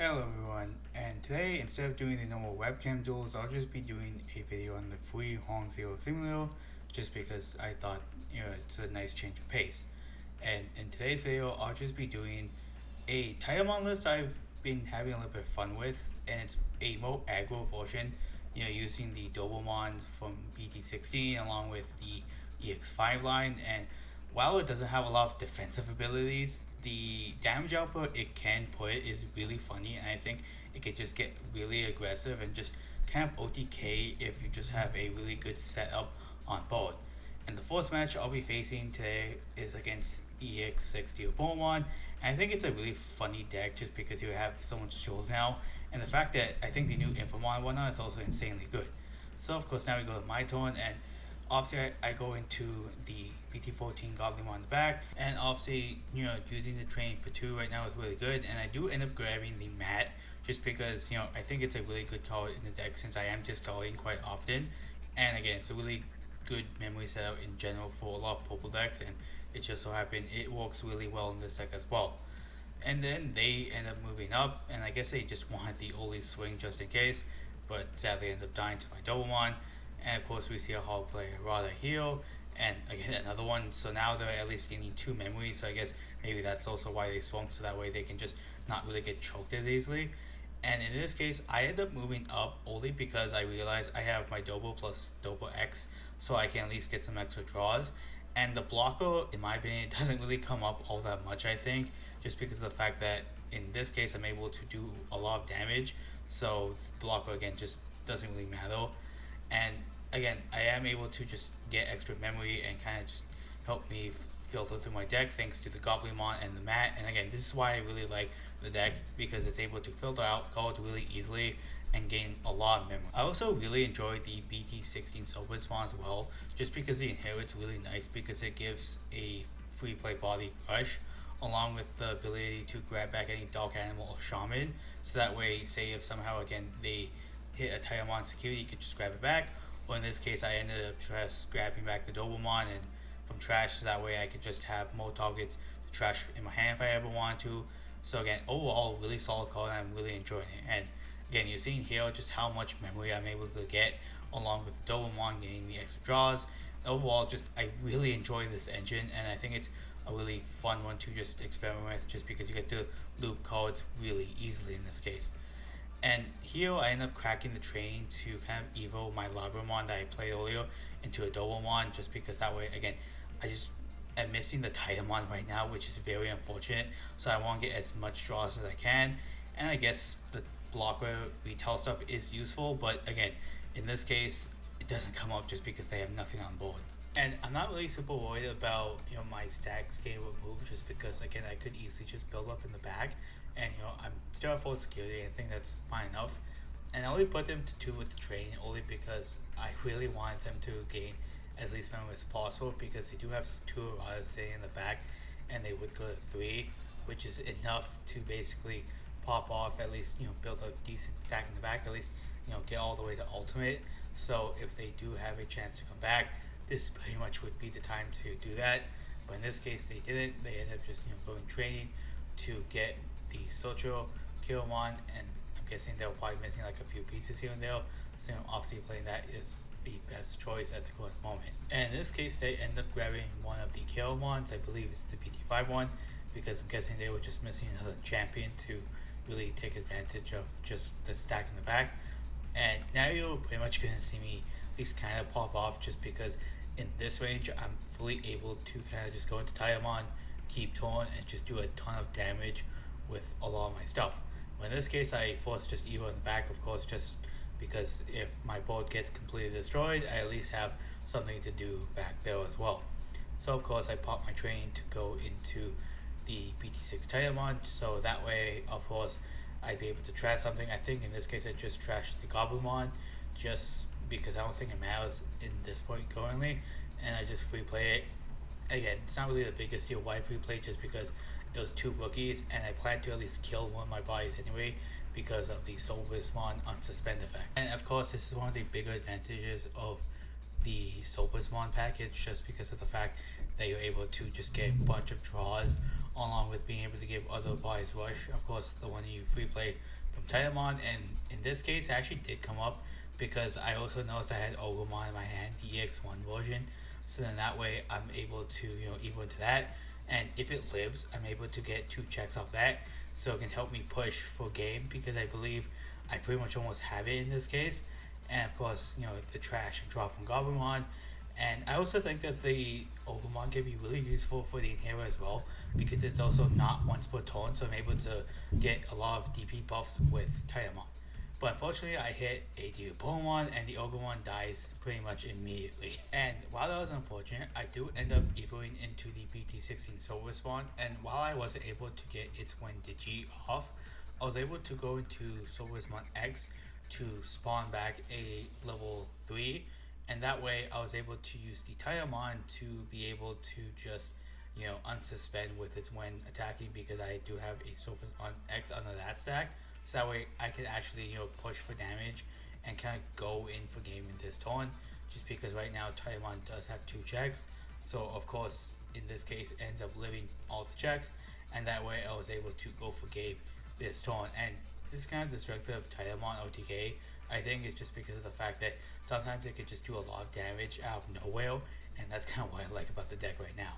Hello everyone, and today instead of doing the normal webcam duels, I'll just be doing a video on the free Hong Zero Simulator just because I thought it's a nice change of pace. And in today's video, I'll just be doing a Titamon list I've been having a little bit of fun with, and it's a more aggro version, using the Dobomon from Bt16 along with the Ex6 line. And while it doesn't have a lot of defensive abilities, the damage output it can put is really funny, and I think it could just get really aggressive and just kind of OTK if you just have a really good setup on board. And the first match I'll be facing today is against Ex6 Titamon, and I think it's a really funny deck just because you have so much shows now, and the fact that I think the new Infomon and whatnot is also insanely good. So of course now we go to my turn, and obviously I go into the Bt14 Goblin on the back, and obviously using the train for 2 right now is really good, and I do end up grabbing the mat just because I think it's a really good card in the deck since I am discarding quite often, and again it's a really good memory setup in general for a lot of purple decks, and it just so happened it works really well in this deck as well. And then they end up moving up, and I guess they just wanted the early swing just in case, but sadly ends up dying to my Dobomon. And of course we see a hard play Rada heal, and again another one, so now they're at least gaining 2 memories, so I guess maybe that's also why they swamp, so that way they can just not really get choked as easily. And in this case I end up moving up only because I realized I have my Dobo plus Dobo X, so I can at least get some extra draws. And the blocker, in my opinion, doesn't really come up all that much, I think, just because of the fact that in this case I'm able to do a lot of damage, so blocker again just doesn't really matter. And again, I am able to just get extra memory and kind of just help me filter through my deck thanks to the Goblinmon and the mat. And again, this is why I really like the deck, because it's able to filter out cards really easily and gain a lot of memory. I also really enjoy the Bt16 Cerberusmon as well, just because the inherit's really nice because it gives a free play body rush along with the ability to grab back any dog animal or shaman, so that way say if somehow again they hit a Titamon security, you could just grab it back. Or in this case I ended up just grabbing back the Dobomon and from trash, so that way I could just have more targets to trash in my hand if I ever want to. So again, overall really solid card, and I'm really enjoying it. And again, you're seeing here just how much memory I'm able to get along with the Dobomon getting the extra draws. Overall, just I really enjoy this engine, and I think it's a really fun one to just experiment with, just because you get to loop cards really easily in this case. And here I end up cracking the train to kind of evo my Labramon that I played earlier into a Dobomon, just because that way again I'm missing the Titamon right now, which is very unfortunate, so I want to get as much draws as I can. And I guess the blocker retail stuff is useful, but again in this case it doesn't come up just because they have nothing on board. And I'm not really super worried about my stacks getting removed, just because again I could easily just build up in the back, and I'm still at full security, and I think that's fine enough. And I only put them to 2 with the train only because I really wanted them to gain as least memory as possible, because they do have 2 Aradas sitting in the back, and they would go to 3, which is enough to basically pop off, at least build a decent stack in the back, at least get all the way to ultimate. So if they do have a chance to come back, this pretty much would be the time to do that. But in this case they didn't. They ended up just going training to get the Socho Killmon, and I'm guessing they were probably missing like a few pieces here and there, so obviously playing that is the best choice at the current moment. And in this case they end up grabbing one of the Killmons, I believe it's the Bt5 one, because I'm guessing they were just missing another champion to really take advantage of just the stack in the back. And now you're pretty much going to see me at least kind of pop off, just because in this range I'm fully able to kind of just go into Titamon, keep torn, and just do a ton of damage with a lot of my stuff. But in this case I force just Evo in the back, of course, just because if my board gets completely destroyed I at least have something to do back there as well. So of course I pop my train to go into the Bt6 Titamon, so that way of course I'd be able to trash something. I think in this case I just trashed the Goblinmon, just because I don't think it matters in this point currently, and I just free play it. Again, it's not really the biggest deal why free play, just because it was 2 rookies, and I plan to at least kill one of my bodies anyway because of the Cerberusmon unsuspend effect. And of course this is one of the bigger advantages of the Cerberusmon package, just because of the fact that you're able to just get a bunch of draws along with being able to give other bodies rush. Of course, the one you free play from Titamon, and in this case, it actually did come up because I also noticed I had Ogremon in my hand, the EX1 version. So then that way I'm able to evo into that, and if it lives, I'm able to get 2 checks off that, so it can help me push for game because I believe I pretty much almost have it in this case. And of course, the trash and draw from Goblimon. And I also think that the Ogremon can be really useful for the Inhaler as well because it's also not once per turn, so I'm able to get a lot of DP buffs with Titamon. But unfortunately, I hit a Titamon and the Ogremon dies pretty much immediately. And while that was unfortunate, I do end up evoing into the Bt16 Cerberusmon, and while I wasn't able to get its Win Digi off, I was able to go into Cerberusmon X to spawn back a level 3, and that way I was able to use the Titamon to be able to just unsuspend with its when attacking because I do have a Cerberusmon X under that stack, so that way I could actually push for damage and kind of go in for game in this turn, just because right now Titamon does have 2 checks, so of course in this case it ends up living all the checks, and that way I was able to go for game this turn. And this is kind of the strength of Titamon OTK. I think it's just because of the fact that sometimes it could just do a lot of damage out of nowhere, and that's kind of what I like about the deck right now.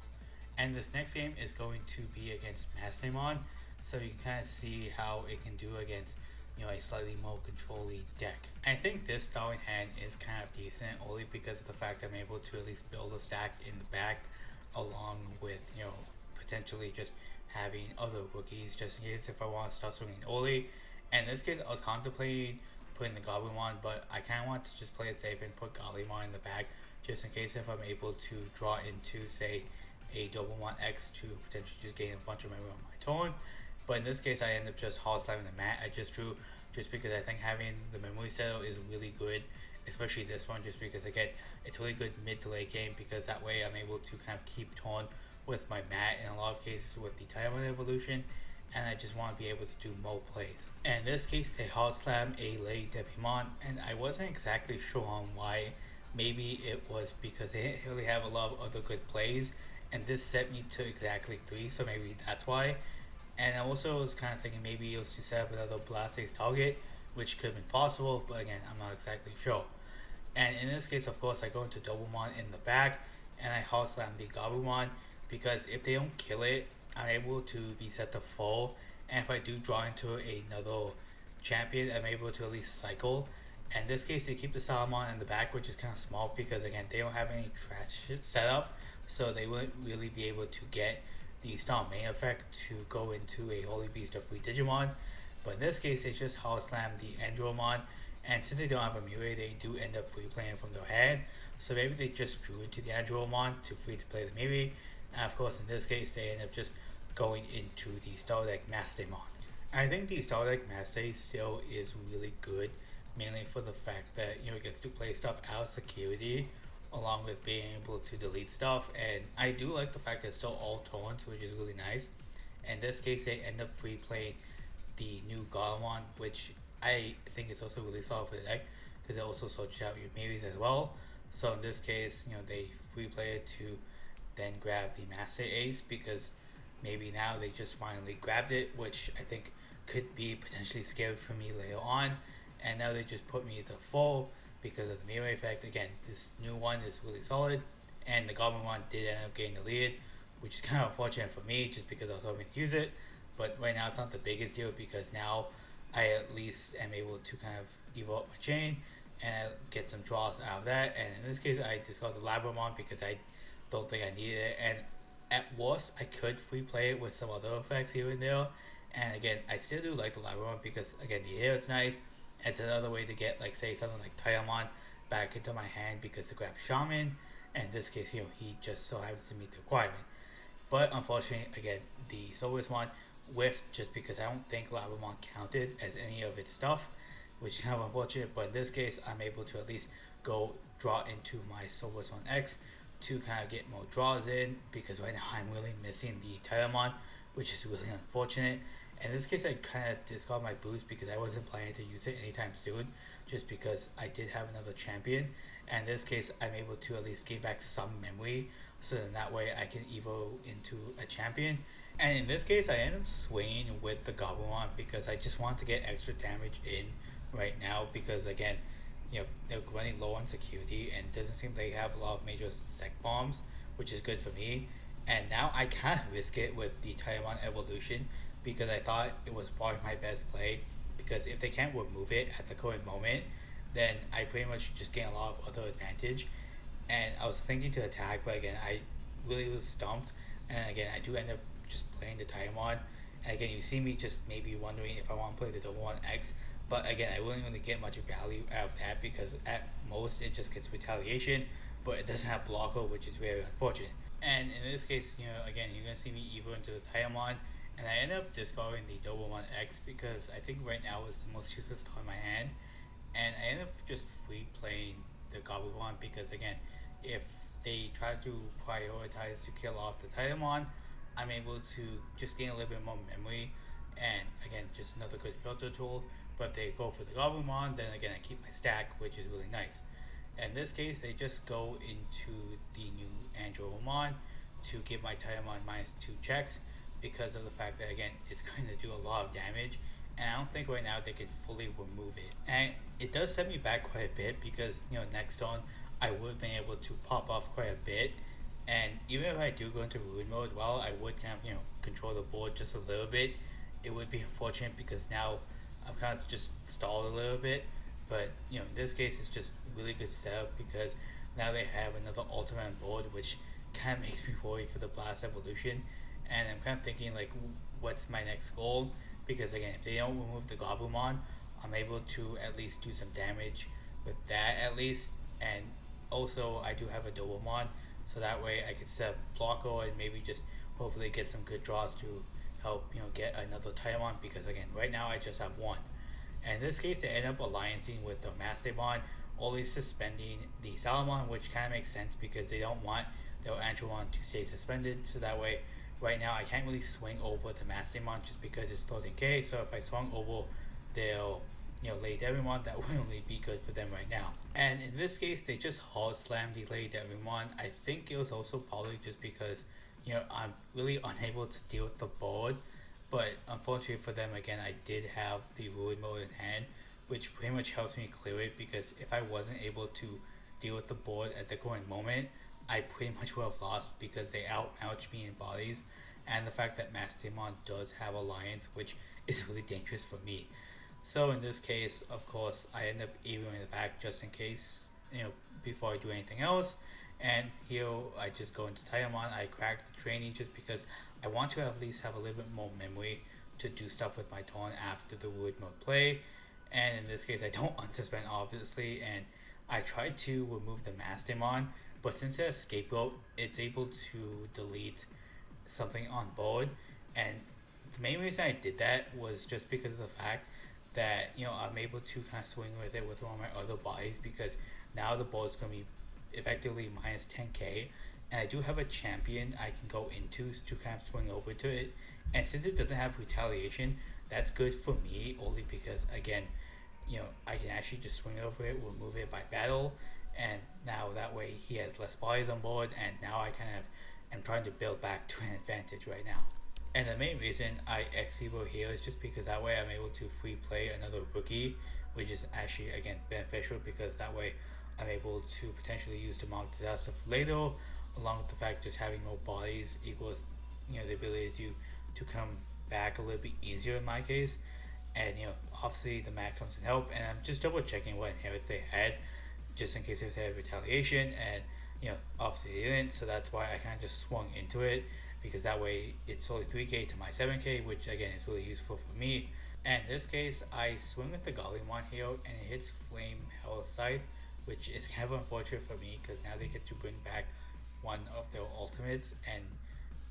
And this next game is going to be against Titamon, so you can kind of see how it can do against a slightly more control-y deck. I think this starting hand is kind of decent only because of the fact I'm able to at least build a stack in the back, along with potentially just having other rookies just in case if I want to start swinging early. And in this case, I was contemplating putting the Goblimon, but I kind of want to just play it safe and put Goblimon in the back just in case if I'm able to draw into, say, a Doublemon X to potentially just gain a bunch of memory on my turn. But in this case, I end up just hard slamming the mat I just drew, just because I think having the memory settle is really good, especially this one, just because again, it's really good mid to late game because that way I'm able to kind of keep turn with my mat in a lot of cases with the Titamon evolution, and I just want to be able to do more plays. And in this case, they hard slam a late Devimon, and I wasn't exactly sure on why. Maybe it was because they didn't really have a lot of other good plays, and this set me to exactly 3, so maybe that's why. And I also was kind of thinking maybe it was to set up another Blastoise target, which could have been possible, but again, I'm not exactly sure. And in this case, of course, I go into Doublemon in the back, and I hard slam the Goblimon, because if they don't kill it, I'm able to be set to full, and if I do draw into another champion, I'm able to at least cycle. And in this case, they keep the Salamon in the back, which is kind of small because again, they don't have any trash set up, so they wouldn't really be able to get the Star main effect to go into a Holy Beast or free Digimon. But in this case, they just hard slam the Andromon, and since they don't have a Mirai, they do end up free playing from their hand. So maybe they just drew into the Andromon to free to play the Mirai, and of course in this case they end up just going into the Star Deck Mastemon. I think the Star Deck Master still is really good, mainly for the fact that it gets to play stuff out of security, along with being able to delete stuff, and I do like the fact that it's still all turns, which is really nice. In this case, they end up free playing the new Garmon, which I think is also really solid for the deck because it also sorts out your Miris as well. So in this case, they free play it to then grab the Master Ace because maybe now they just finally grabbed it, which I think could be potentially scary for me later on. And now they just put me the full because of the Mirai effect. Again, this new one is really solid, and the Goblin one did end up getting deleted, which is kind of unfortunate for me just because I was hoping to use it. But right now it's not the biggest deal because now I at least am able to kind of evoke my chain and get some draws out of that. And in this case, I discarded the Labramon because I don't think I needed it. And at worst, I could free play it with some other effects here and there. And again, I still do like the Labramon because again, the air is nice. It's another way to get, like, say something like Titamon back into my hand because to grab Shaman, and in this case, he just so happens to meet the requirement. But unfortunately, again, the Cerberusmon whiffed just because I don't think Labramon counted as any of its stuff, which is kind of unfortunate. But in this case, I'm able to at least go draw into my Cerberusmon X to kind of get more draws in because right now I'm really missing the Titamon, which is really unfortunate. In this case, I kind of discard my boost because I wasn't planning to use it anytime soon, just because I did have another champion. And in this case, I'm able to at least gain back some memory, so then that way I can evo into a champion. And in this case, I ended up swinging with the Goblimon because I just want to get extra damage in right now because again, they're running low on security and it doesn't seem they have a lot of major sec bombs, which is good for me. And now I can't risk it with the Titamon evolution because I thought it was probably my best play because if they can't remove it at the current moment, then I pretty much just gain a lot of other advantage. And I was thinking to attack, but again, I really was stumped. And again, I do end up just playing the Titamon. And again, you see me just maybe wondering if I want to play the Double One X. But again, I wouldn't really get much value out of that because at most it just gets retaliation, but it doesn't have blocker, which is very unfortunate. And in this case, again, you're gonna see me evo into the Titamon, and I end up discarding the Double One X because I think right now is the most useless card in my hand, and I end up just free playing the Goblimon because again, if they try to prioritize to kill off the Titamon, I'm able to just gain a little bit more memory, and again, just another good filter tool. But if they go for the Goblimon, then again, I keep my stack, which is really nice. In this case, they just go into the new Andromon to give my Titamon -2 checks because of the fact that again, it's going to do a lot of damage, and I don't think right now they can fully remove it. And it does set me back quite a bit because next turn I would have been able to pop off quite a bit. And even if I do go into ruin mode, well, I would kind of control the board just a little bit. It would be unfortunate because now I'm kind of just stalled a little bit. But in this case, it's just really good setup because now they have another ultimate on board, which kind of makes me worry for the Blast evolution. And I'm kind of thinking like, what's my next goal? Because again, if they don't remove the Goblimon, I'm able to at least do some damage with that at least. And also, I do have a Dobomon, so that way I can set up blocker and maybe just hopefully get some good draws to help get another Titamon because again, right now I just have one. And in this case, they end up alliancing with the Mastodon, always suspending the Salamon, which kind of makes sense because they don't want their Andromon to stay suspended. So that way, right now I can't really swing over the Mastodon just because it's 13k. So if I swung over their Lady Devimon, that would only be good for them right now. And in this case, they just hard slammed the Lady Devimon. I think it was also probably just because I'm really unable to deal with the board. But unfortunately for them, again, I did have the ruin mode in hand, which pretty much helps me clear it because if I wasn't able to deal with the board at the current moment, I pretty much would have lost because they outmatched me in bodies, and the fact that Mastodon does have Alliance, which is really dangerous for me. So in this case, of course, I end up evoing the back just in case, before I do anything else. And here I just go into Titamon. I crack the training just because I want to at least have a little bit more memory to do stuff with my turn after the ruin mode play. And in this case, I don't unsuspend obviously, and I tried to remove the Mastodon, but since it has Scapegoat, it's able to delete something on board. And the main reason I did that was just because of the fact that I'm able to kind of swing with it with one of my other bodies because now the board's going to be effectively minus 10k, and I do have a champion I can go into to kind of swing over to it. And since it doesn't have retaliation, that's good for me only because again, I can actually just swing over it, remove it by battle, and now that way he has less bodies on board, and now I kind of am trying to build back to an advantage right now. And the main reason I Ex6 here is just because that way I'm able to free play another rookie, which is actually again beneficial because that way I'm able to potentially use the Demonic Disaster for later, along with the fact just having more bodies equals the ability to come back a little bit easier in my case. And obviously the mat comes in help, and I'm just double checking what inherits they had just in case if they had retaliation, and obviously they didn't, so that's why I kind of just swung into it because that way it's only 3k to my 7k, which again is really useful for me. And in this case, I swing with the Goblimon here and it hits Flame Hell Scythe, which is kind of unfortunate for me because now they get to bring back one of their ultimates, and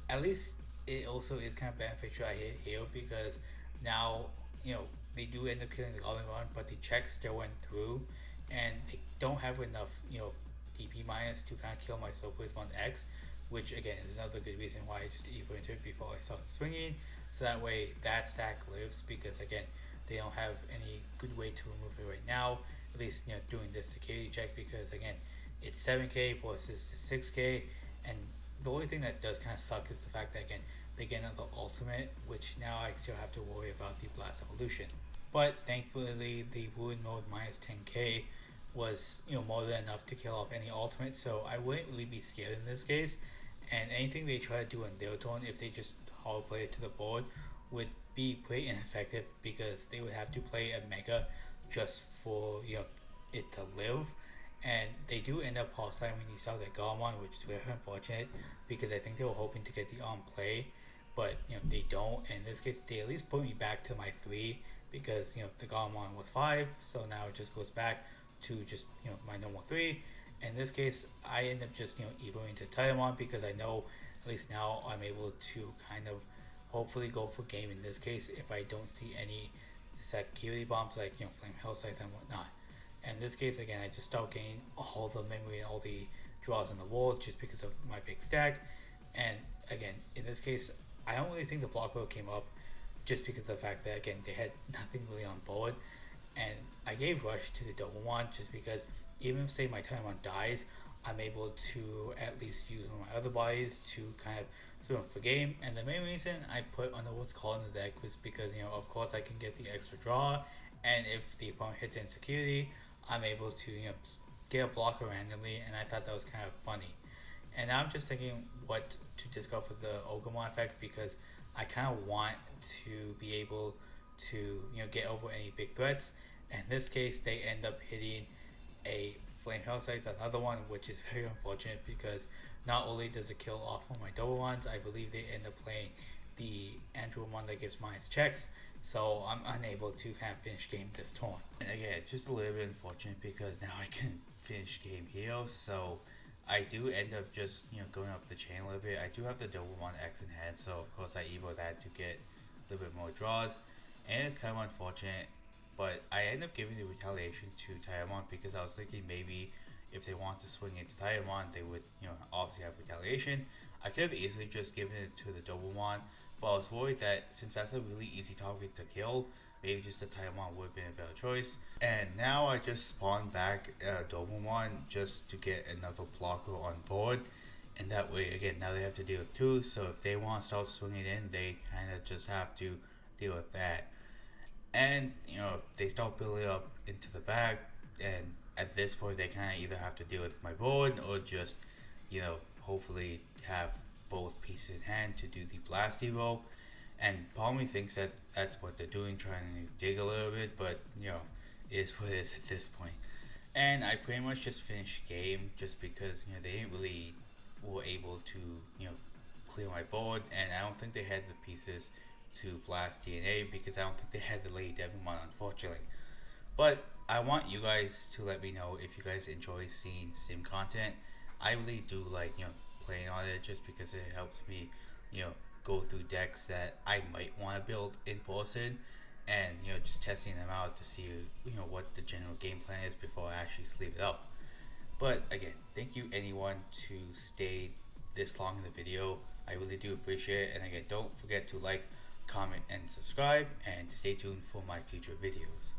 at least it also is kind of beneficial I hit here because now they do end up killing the Goblimon, but the checks still went through, and they don't have enough DP minus to kind of kill my Cerberusmon X, which again is another good reason why I just evo into it before I start swinging, so that way that stack lives because again they don't have any good way to remove it right now, at least doing this security check because again it's 7k versus 6k. And the only thing that does kind of suck is the fact that again they get another ultimate, which now I still have to worry about the blast evolution. But thankfully the wound mode minus 10k was more than enough to kill off any ultimate, so I wouldn't really be scared in this case. And anything they try to do in their turn, if they just hollow play it to the board, would be pretty ineffective because they would have to play a mega just for it to live. And they do end up hostile when you saw that Garmon, which is very unfortunate because I think they were hoping to get the on play, but they don't. In this case, they at least put me back to my 3 because the Garmon was 5, so now it just goes back to just my normal 3. In this case, I end up just evoing into Titamon because I know at least now I'm able to kind of hopefully go for game in this case if I don't see any security bombs like Flame Hellscythe and whatnot. In this case, again, I just start getting all the memory and all the draws on the wall just because of my big stack. And again, in this case, I don't really think the block roll came up just because of the fact that, again, they had nothing really on board. And I gave Rush to the double one just because even if, say, my Titamon dies, I'm able to at least use one of my other bodies to kind of swim for game. And the main reason I put Underworld's Call in the deck was because, of course I can get the extra draw, and if the opponent hits insecurity, I'm able to get a blocker randomly, and I thought that was kind of funny. And now I'm just thinking what to discard for the Ogremon effect because I kind of want to be able to get over any big threats. In this case, they end up hitting a Flame Hellscythe, another one, which is very unfortunate because not only does it kill off one of my double ones, I believe they end up playing the Andrew one that gives minus checks, so I'm unable to kind of finish game this turn. And again, it's just a little bit unfortunate because now I can finish game here, so I do end up just going up the chain a little bit. I do have the double one X in hand, so of course I evo that to get a little bit more draws, and it's kind of unfortunate. But I end up giving the retaliation to Titamon because I was thinking maybe if they want to swing into Titamon, they would, obviously have retaliation. I could have easily just given it to the double one, but I was worried that since that's a really easy target to kill, maybe just the Titamon would have been a better choice. And now I just spawned back a double one just to get another blocker on board. And that way, again, now they have to deal with 2, so if they want to start swinging in, they kind of just have to deal with that. And they start building up into the back, and at this point they kind of either have to deal with my board or just hopefully have both pieces in hand to do the blast evo. And part of me thinks that that's what they're doing, trying to dig a little bit, but it is what it is at this point. And I pretty much just finished game just because they didn't really were able to clear my board, and I don't think they had the pieces to blast DNA because I don't think they had the Lady Devilmon, unfortunately. But I want you guys to let me know if you guys enjoy seeing sim content. I really do like playing on it just because it helps me go through decks that I might want to build in person, and just testing them out to see what the general game plan is before I actually sleeve it up. But again, thank you anyone to stay this long in the video. I really do appreciate it, and again, don't forget to like, comment, and subscribe, and stay tuned for my future videos.